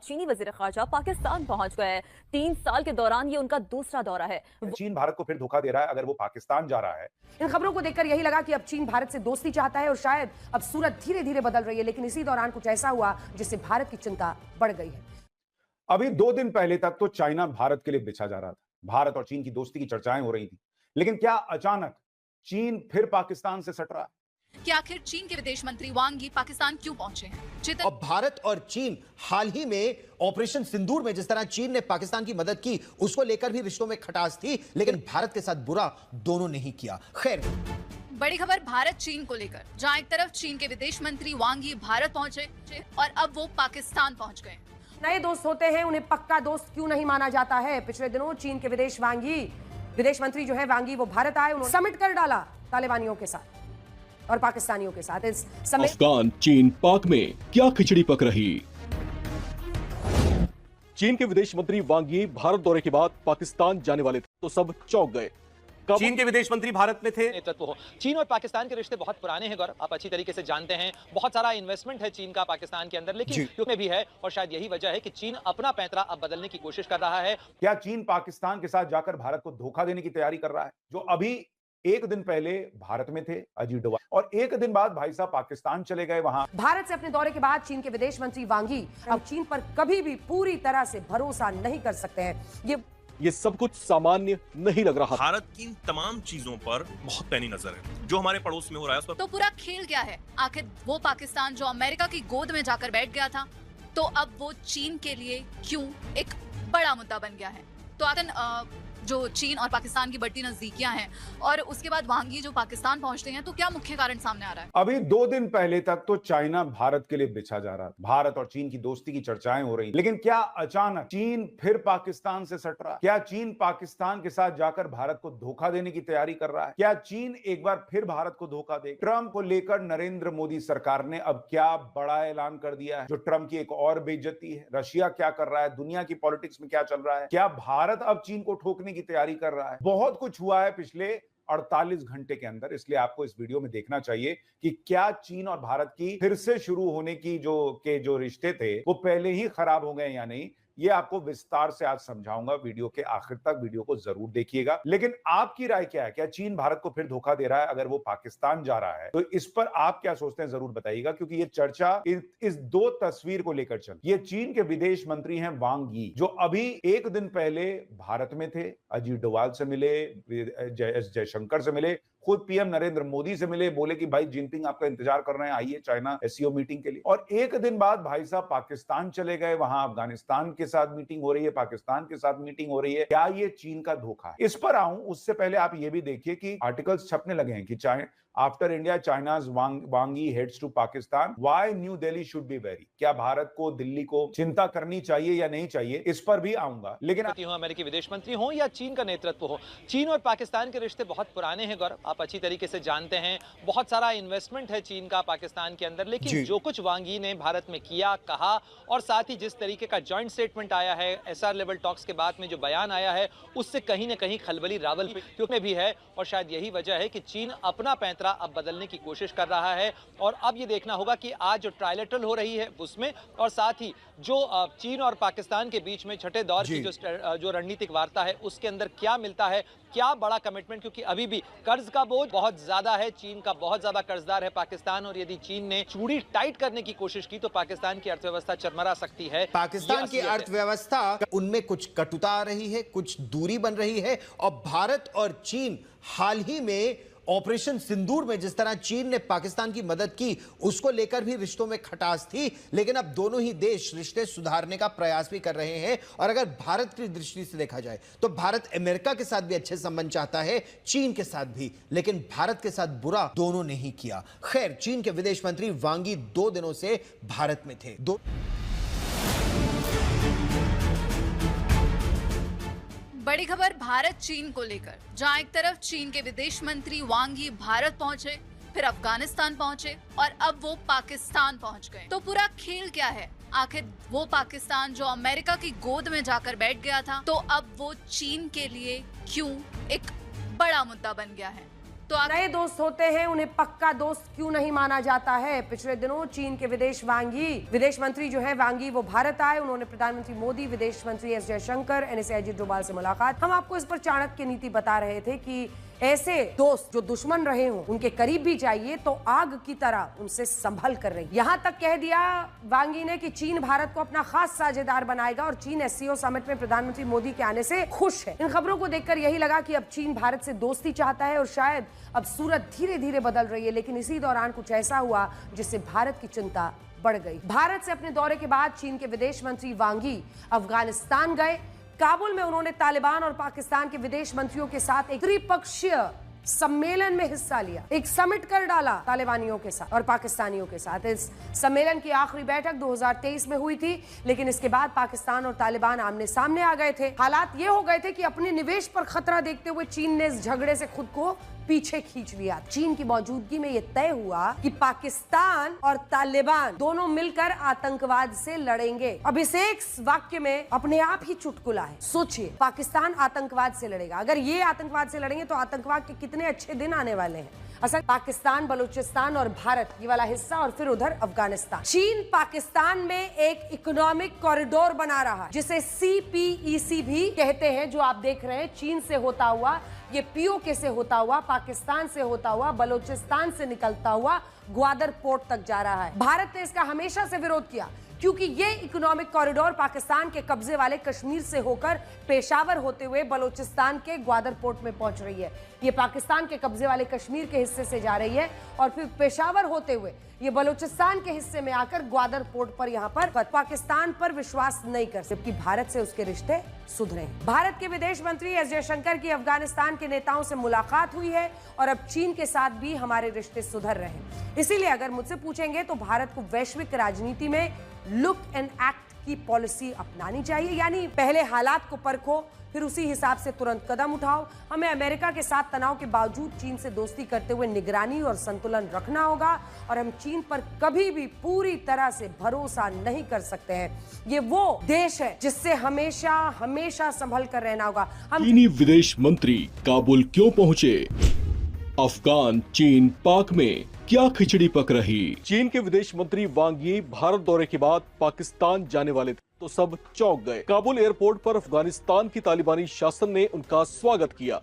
चीनी वजीर खारजा पाकिस्तान पहुंच गए। 3 साल के दौरान ये उनका दूसरा दौरा है। चीन भारत को फिर धोखा दे रहा है अगर वो पाकिस्तान जा रहा है। इन खबरों को देखकर यही लगा कि अब चीन भारत से दोस्ती चाहता है और शायद अब सूरत धीरे धीरे बदल रही है, लेकिन इसी दौरान कुछ ऐसा हुआ जिससे भारत की चिंता बढ़ गई है। अभी 2 दिन पहले तक तो चाइना भारत के लिए बिछा जा रहा था, भारत और चीन की दोस्ती की चर्चाएं हो रही थी, लेकिन क्या अचानक चीन फिर पाकिस्तान से सट रहा है? कि आखिर चीन के विदेश मंत्री वांग yi पाकिस्तान क्यों पहुंचे हैं? और भारत और चीन हाल ही में ऑपरेशन सिंदूर में जिस तरह चीन ने पाकिस्तान की मदद की, उसको लेकर भी रिश्तों में खटास थी, लेकिन भारत के साथ बुरा दोनों ने ही किया। खैर, बड़ी खबर भारत चीन को लेकर, जहां एक तरफ चीन के विदेश मंत्री वांग yi भारत पहुंचे और अब वो पाकिस्तान पहुंच गए। नए दोस्त होते हैं, उन्हें पक्का दोस्त क्यों नहीं माना जाता है? पिछले दिनों चीन के विदेश मंत्री जो है वांग yi, वो भारत आए, उन्होंने समिट कर डाला तालिबानियों के साथ और पाकिस्तानियों के साथ। इस समय अफगान चीन पाक में क्या खिचड़ी पक रही? चीन के विदेश मंत्री वांग yi भारत दौरे के बाद पाकिस्तान जाने वाले थे तो सब चौंक गए। चीन के विदेश मंत्री भारत में थे। नेतृत्व हो। चीन और पाकिस्तान के रिश्ते बहुत पुराने हैं गौरव, आप अच्छी तरीके से जानते हैं। बहुत सारा इन्वेस्टमेंट है चीन का पाकिस्तान के अंदर, लेकिन में भी है और शायद यही वजह है कि चीन अपना पैंतरा अब बदलने की कोशिश कर रहा है। क्या चीन पाकिस्तान के साथ जाकर भारत को धोखा देने की तैयारी कर रहा है? जो अभी 1 दिन पहले भारत में थे अजीत डोभाल, और 1 दिन बाद भाई साहब पाकिस्तान चले गए। वहां भारत से अपने दौरे के बाद चीन के विदेश मंत्री वांग yi अब चीन पर कभी भी पूरी तरह से भरोसा नहीं कर सकते हैं। ये सब कुछ सामान्य नहीं लग रहा। भारत की इन तमाम चीजों पर बहुत पैनी नजर है, जो हमारे पड़ोस में हो रहा है उस पर। तो पूरा खेल क्या है? आखिर वो पाकिस्तान जो अमेरिका की गोद में जाकर बैठ गया था, तो अब वो चीन के लिए क्यों एक बड़ा मुद्दा बन गया है? तो आखिर जो चीन और पाकिस्तान की बढ़ती नजदीकियां हैं और उसके बाद वांग yi जो पाकिस्तान पहुंचते हैं, तो क्या मुख्य कारण सामने आ रहा है? अभी 2 दिन पहले तक तो चाइना भारत के लिए बिछा जा रहा था, भारत और चीन की दोस्ती की चर्चाएं हो रही, लेकिन क्या अचानक चीन फिर पाकिस्तान से सट रहा है? क्या चीन पाकिस्तान के साथ जाकर भारत को धोखा देने की तैयारी कर रहा है? क्या चीन एक बार फिर भारत को धोखा दे? ट्रंप को लेकर नरेंद्र मोदी सरकार ने अब क्या बड़ा ऐलान कर दिया है, जो ट्रंप की एक और बेइज्जती है? रशिया क्या कर रहा है? दुनिया की पॉलिटिक्स में क्या चल रहा है? क्या भारत अब चीन को ठोकने की तैयारी कर रहा है? बहुत कुछ हुआ है पिछले 48 घंटे के अंदर, इसलिए आपको इस वीडियो में देखना चाहिए कि क्या चीन और भारत की फिर से शुरू होने की जो रिश्ते थे वो पहले ही खराब हो गए या नहीं। ये आपको विस्तार से आज समझाऊंगा, वीडियो के आखिर तक वीडियो को जरूर देखिएगा। लेकिन आपकी राय क्या है? क्या चीन भारत को फिर धोखा दे रहा है अगर वो पाकिस्तान जा रहा है? तो इस पर आप क्या सोचते हैं जरूर बताइएगा, क्योंकि ये चर्चा इस 2 तस्वीर को लेकर चल। ये चीन के विदेश मंत्री हैं वांग yi, जो अभी 1 दिन पहले भारत में थे, अजीत डोभाल से मिले, जयशंकर से मिले, खुद पीएम नरेंद्र मोदी से मिले, बोले कि भाई जिनपिंग आपका इंतजार कर रहे हैं, आइए चाइना एससीओ मीटिंग के लिए। और 1 दिन बाद भाई साहब पाकिस्तान चले गए, वहां अफगानिस्तान के साथ मीटिंग हो रही है, पाकिस्तान के साथ मीटिंग हो रही है। क्या ये चीन का धोखा है? इस पर आऊं उससे पहले आप ये भी देखिए कि आर्टिकल्स छपने लगे हैं कि after India China's Wang yi heads to Pakistan, why New Delhi should be very. क्या भारत को दिल्ली को चिंता करनी चाहिए या नहीं चाहिए, इस पर भी आऊंगा। लेकिन अमेरिकी विदेश मंत्री हो या चीन का नेतृत्व हो, चीन और पाकिस्तान के रिश्ते बहुत पुराने हैं गौरव, आप अच्छी तरीके से जानते हैं। बहुत सारा इन्वेस्टमेंट है चीन का पाकिस्तान के अंदर, लेकिन जो कुछ वांग yi ने भारत में किया, कहा, और साथ ही जिस तरीके का जॉइंट स्टेटमेंट आया है, एसआर लेवल टॉक्स के बाद में जो बयान आया है, उससे कहीं ना कहीं खलबली रावलपिंडी भी है और शायद यही वजह है कि चीन अपना पैंतरा अब बदलने की कोशिश कर रहा है। और अब ये देखना होगा कि आज जो ट्रायलेटरल हो रही है उसमें, और साथ ही जो चीन और पाकिस्तान के बीच में छठे दौर की जो रणनीतिक वार्ता है, उसके अंदर क्या मिलता है, क्या बड़ा कमिटमेंट, क्योंकि अभी भी कर्ज का बोझ बहुत ज्यादा है, चीन का बहुत ज्यादा कर्जदार है पाकिस्तान, और यदि चीन ने चूड़ी टाइट करने की कोशिश की तो पाकिस्तान की अर्थव्यवस्था चरमरा सकती है। पाकिस्तान की अर्थव्यवस्था उनमें कुछ कटुता आ रही है, कुछ दूरी बन रही है, और भारत और चीन हाल ही में ऑपरेशन सिंदूर में जिस तरह चीन ने पाकिस्तान की मदद की, उसको लेकर भी रिश्तों में खटास थी, लेकिन अब दोनों ही देश रिश्ते सुधारने का प्रयास भी कर रहे हैं। और अगर भारत की दृष्टि से देखा जाए तो भारत अमेरिका के साथ भी अच्छे संबंध चाहता है, चीन के साथ भी, लेकिन भारत के साथ बुरा दोनों ने ही किया। खैर, चीन के विदेश मंत्री वांग yi 2 दिनों से भारत में थे। बड़ी खबर भारत चीन को लेकर, जहां एक तरफ चीन के विदेश मंत्री वांग yi भारत पहुंचे, फिर अफगानिस्तान पहुंचे और अब वो पाकिस्तान पहुंच गए। तो पूरा खेल क्या है? आखिर वो पाकिस्तान जो अमेरिका की गोद में जाकर बैठ गया था, तो अब वो चीन के लिए क्यों एक बड़ा मुद्दा बन गया है? तो नए दोस्त होते हैं, उन्हें पक्का दोस्त क्यों नहीं माना जाता है? पिछले दिनों चीन के विदेश मंत्री जो है वांगी, वो भारत आए। उन्होंने प्रधानमंत्री मोदी, विदेश मंत्री एस जयशंकर, एनएसए अजीत डोभाल से मुलाकात। हम आपको इस पर चाणक्य नीति बता रहे थे कि ऐसे दोस्त जो दुश्मन रहे हों, उनके करीब भी जाइए तो आग की तरह उनसे संभल कर रही। यहाँ तक कह दिया वांगी ने कि चीन भारत को अपना खास साझेदार बनाएगा और चीन एससीओ समिट में प्रधानमंत्री मोदी के आने से खुश है। इन खबरों को देखकर यही लगा कि अब चीन भारत से दोस्ती चाहता है और शायद अब सूरत धीरे धीरे बदल रही है। लेकिन इसी दौरान कुछ ऐसा हुआ जिससे भारत की चिंता बढ़ गई। भारत से अपने दौरे के बाद चीन के विदेश मंत्री वांगी अफगानिस्तान गए। काबुल में उन्होंने तालिबान और पाकिस्तान के विदेश मंत्रियों के साथ एक त्रिपक्षीय सम्मेलन में हिस्सा लिया। एक समिट कर डाला तालिबानियों के साथ और पाकिस्तानियों के साथ। इस सम्मेलन की आखिरी बैठक 2023 में हुई थी, लेकिन इसके बाद पाकिस्तान और तालिबान आमने सामने आ गए थे। हालात ये हो गए थे कि अपने निवेश पर खतरा देखते हुए चीन ने इस झगड़े से खुद को पीछे खींच लिया। चीन की मौजूदगी में यह तय हुआ कि पाकिस्तान और तालिबान दोनों मिलकर आतंकवाद से लड़ेंगे। अब इस एक वाक्य में अपने आप ही चुटकुला है। सोचिए, पाकिस्तान आतंकवाद से लड़ेगा। अगर ये आतंकवाद से लड़ेंगे तो आतंकवाद के कितने अच्छे दिन आने वाले हैं। असल पाकिस्तान, बलूचिस्तान और भारत ये वाला हिस्सा और फिर उधर अफगानिस्तान। चीन पाकिस्तान में एक इकोनॉमिक कॉरिडोर बना रहा है जिसे CPEC भी कहते हैं, जो आप देख रहे हैं चीन से होता हुआ, ये POK से होता हुआ, पाकिस्तान से होता हुआ, बलूचिस्तान से निकलता हुआ ग्वादर पोर्ट तक जा रहा है। भारत ने इसका हमेशा से विरोध किया क्योंकि ये इकोनॉमिक कॉरिडोर पाकिस्तान के कब्जे वाले कश्मीर से होकर पेशावर होते हुए बलूचिस्तान के ग्वादर पोर्ट में पहुंच रही है। ये पाकिस्तान के कब्जे वाले कश्मीर के हिस्से से जा रही है और फिर पेशावर होते हुए ये बलूचिस्तान के हिस्से में आकर ग्वादर पोर्ट पर यहाँ पर पाकिस्तान पर विश्वास नहीं कर, जबकि भारत से उसके रिश्ते सुधरे हैं। भारत के विदेश मंत्री एस जयशंकर की अफगानिस्तान के नेताओं से मुलाकात हुई है और अब चीन के साथ भी हमारे रिश्ते सुधर रहे हैं। इसीलिए अगर मुझसे पूछेंगे तो भारत को वैश्विक राजनीति में लुक एंड एक्ट की पॉलिसी अपनानी चाहिए, यानी पहले हालात को परखो, फिर उसी हिसाब से तुरंत कदम उठाओ। हमें अमेरिका के साथ तनाव के बावजूद चीन से दोस्ती करते हुए निगरानी और संतुलन रखना होगा और हम चीन पर कभी भी पूरी तरह से भरोसा नहीं कर सकते हैं। ये वो देश है जिससे हमेशा हमेशा संभल कर रहना होगा। चीनी विदेश मंत्री काबुल क्यों पहुँचे? अफगान, चीन, पाक में क्या खिचड़ी पक रही? चीन के विदेश मंत्री वांग यी भारत दौरे के बाद पाकिस्तान जाने वाले थे तो सब चौंक गए। काबुल एयरपोर्ट पर अफगानिस्तान की तालिबानी शासन ने उनका स्वागत किया।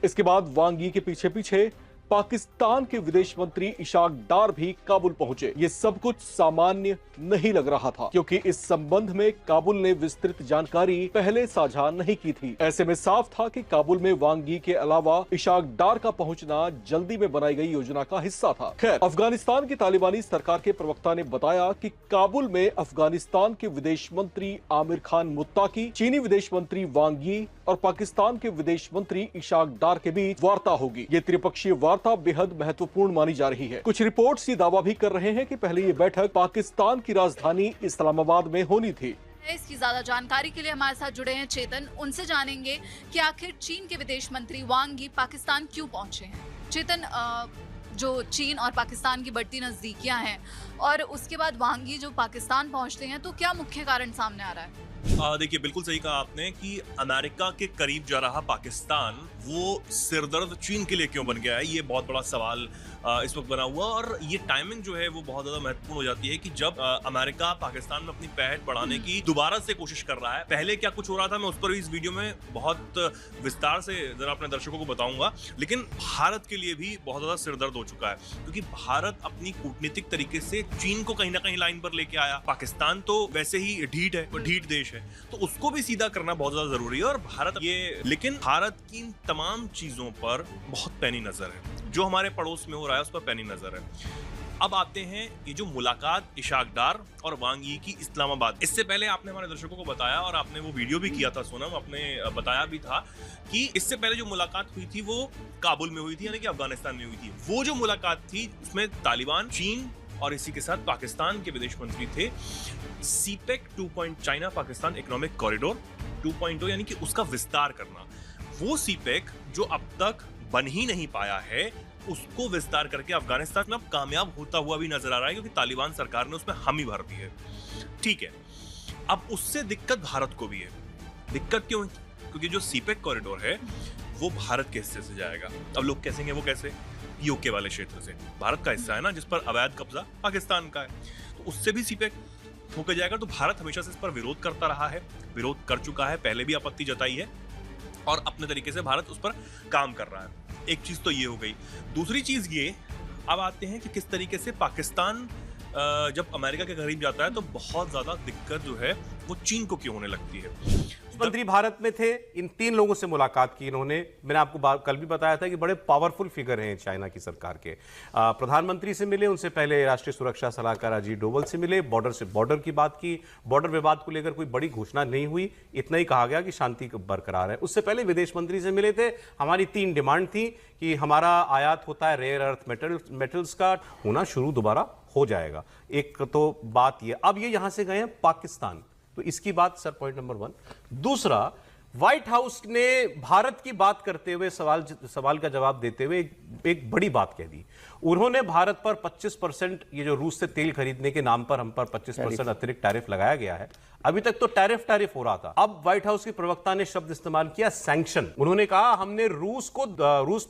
इसके बाद वांग यी के पीछे पीछे पाकिस्तान के विदेश मंत्री इशाक डार भी काबुल पहुंचे। ये सब कुछ सामान्य नहीं लग रहा था क्योंकि इस संबंध में काबुल ने विस्तृत जानकारी पहले साझा नहीं की थी। ऐसे में साफ था कि काबुल में वांग यी के अलावा इशाक डार का पहुंचना जल्दी में बनाई गई योजना का हिस्सा था। खैर, अफगानिस्तान की तालिबानी सरकार के प्रवक्ता ने बताया कि काबुल में अफगानिस्तान के विदेश मंत्री आमिर खान मुत्ताकी, चीनी विदेश मंत्री वांग यी और पाकिस्तान के विदेश मंत्री इशाक डार के बीच वार्ता होगी। ये त्रिपक्षीय वार्ता बेहद महत्वपूर्ण मानी जा रही है। कुछ रिपोर्ट्स ये दावा भी कर रहे हैं कि पहले ये बैठक पाकिस्तान की राजधानी इस्लामाबाद में होनी थी। इसकी ज्यादा जानकारी के लिए हमारे साथ जुड़े हैं चेतन। उनसे जानेंगे कि आखिर चीन के विदेश मंत्री वांग यी पाकिस्तान क्यों पहुंचे हैं। चेतन, जो चीन और पाकिस्तान की बढ़ती नजदीकियां हैं और उसके बाद वांग यी जो पाकिस्तान पहुंचते हैं, तो क्या मुख्य कारण सामने आ रहा है? देखिए, बिल्कुल सही कहा आपने कि अमेरिका के करीब जा रहा पाकिस्तान वो सिरदर्द चीन के लिए क्यों बन गया है, ये बहुत बड़ा सवाल इस वक्त बना हुआ। और ये टाइमिंग जो है वो बहुत ज्यादा महत्वपूर्ण हो जाती है कि जब अमेरिका पाकिस्तान में अपनी पहल बढ़ाने की दोबारा से कोशिश कर रहा है। पहले क्या कुछ हो रहा था, मैं उस पर भी इस वीडियो में बहुत विस्तार से जरा अपने दर्शकों को बताऊंगा। लेकिन भारत के लिए भी बहुत ज्यादा सिरदर्द हो चुका है क्योंकि भारत अपनी कूटनीतिक तरीके से चीन को कहीं ना कहीं लाइन पर लेके आया। पाकिस्तान तो वैसे ही ढीठ है, ढीठ देश है, तो उसको भी सीधा करना बहुत ज्यादा जरूरी है। और भारत लेकिन भारत की इन तमाम चीजों पर बहुत पैनी नजर है। जो हमारे पड़ोस में हो रहा है उस पर पैनी नजर है। अब आते हैं ये जो मुलाकात इशाक डार और वांग यी की इस्लामाबाद। इससे पहले आपने हमारे दर्शकों को बताया और आपने वो वीडियो भी किया था सोनम, आपने बताया भी था कि इससे पहले जो मुलाकात हुई थी वो काबुल में हुई थी, यानी कि अफगानिस्तान में हुई थी। वो जो मुलाकात थी उसमें तालिबान, चीन और इसी के साथ पाकिस्तान के विदेश मंत्री थे। CPEC 2. China Pakistan economic corridor 2.0 यानी कि उसका विस्तार करना। वो सीपेक जो अब तक बन ही नहीं पाया है, उसको विस्तार करके अफगानिस्तान में अब कामयाब होता हुआ भी नजर आ रहा है क्योंकि तालिबान सरकार ने उसमें हामी भर दी है। ठीक है, अब उससे दिक्कत भारत को भी है। दिक्कत क्यों है? क्योंकि जो सीपेक कॉरिडोर है वो भारत के हिस्से से जाएगा। अब लोग कहेंगे वो कैसे? पीओके वाले क्षेत्र से, भारत का हिस्सा है ना, जिस पर अवैध कब्जा पाकिस्तान का है, तो उससे भी सीपे होकर जाएगा। तो भारत हमेशा से इस पर विरोध करता रहा है, विरोध कर चुका है, पहले भी आपत्ति जताई है और अपने तरीके से भारत उस पर काम कर रहा है। एक चीज तो ये हो गई। दूसरी चीज ये, अब आते हैं कि किस तरीके से पाकिस्तान जब अमेरिका के करीब जाता है तो बहुत ज्यादा दिक्कत जो है वो चीन को क्यों होने लगती है। मंत्री भारत में थे, इन 3 लोगों से मुलाकात की इन्होंने। मैंने आपको कल भी बताया था कि बड़े पावरफुल फिगर हैं चाइना की सरकार के। प्रधानमंत्री से मिले, उनसे पहले राष्ट्रीय सुरक्षा सलाहकार अजीत डोवल से मिले, बॉर्डर की बात की। बॉर्डर विवाद को लेकर कोई बड़ी घोषणा नहीं हुई, इतना ही कहा गया कि शांति बरकरार है। उससे पहले विदेश मंत्री से मिले थे। हमारी 3 डिमांड थी कि हमारा आयात होता है रेयर अर्थ मेटल्स का, होना शुरू दोबारा हो जाएगा। एक तो बात ये, अब ये यहां से गए हैं पाकिस्तान, तो इसकी बात सर पॉइंट नंबर 1। दूसरा, व्हाइट हाउस ने भारत की बात करते हुए सवाल का जवाब देते हुए एक बड़ी बात कह दी। उन्होंने भारत पर 25%, ये जो रूस से तेल खरीदने के नाम पर हम पर 25% अतिरिक्त टैरिफ लगाया गया है। अभी तक तो टैरिफ हो रहा था। अब व्हाइट हाउस के प्रवक्ता ने शब्द इस्तेमाल किया सैंक्शन। उन्होंने कहा हमने रूस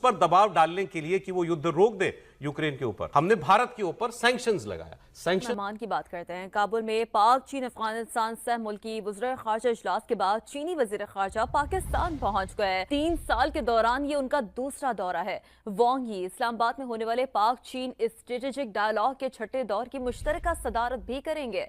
पर दबाव डालने के लिए कि वो युद्ध रोक दे यूक्रेन के ऊपर, हमने भारत के ऊपर सैंक्शंस लगाया। मेहमान की बात करते हैं। काबुल में पाक चीन अफगानिस्तान सह मुल्की वज़ीर ख़ारजा इजलास के बाद चीनी वज़ीर ख़ारजा पाकिस्तान पहुंच गए। 3 साल के दौरान ये उनका दूसरा दौरा है। वांग यी इस्लामाबाद में होने वाले पाक चीन स्ट्रेटेजिक डायलॉग के 6ठे दौर की मुश्तरका सदारत भी करेंगे।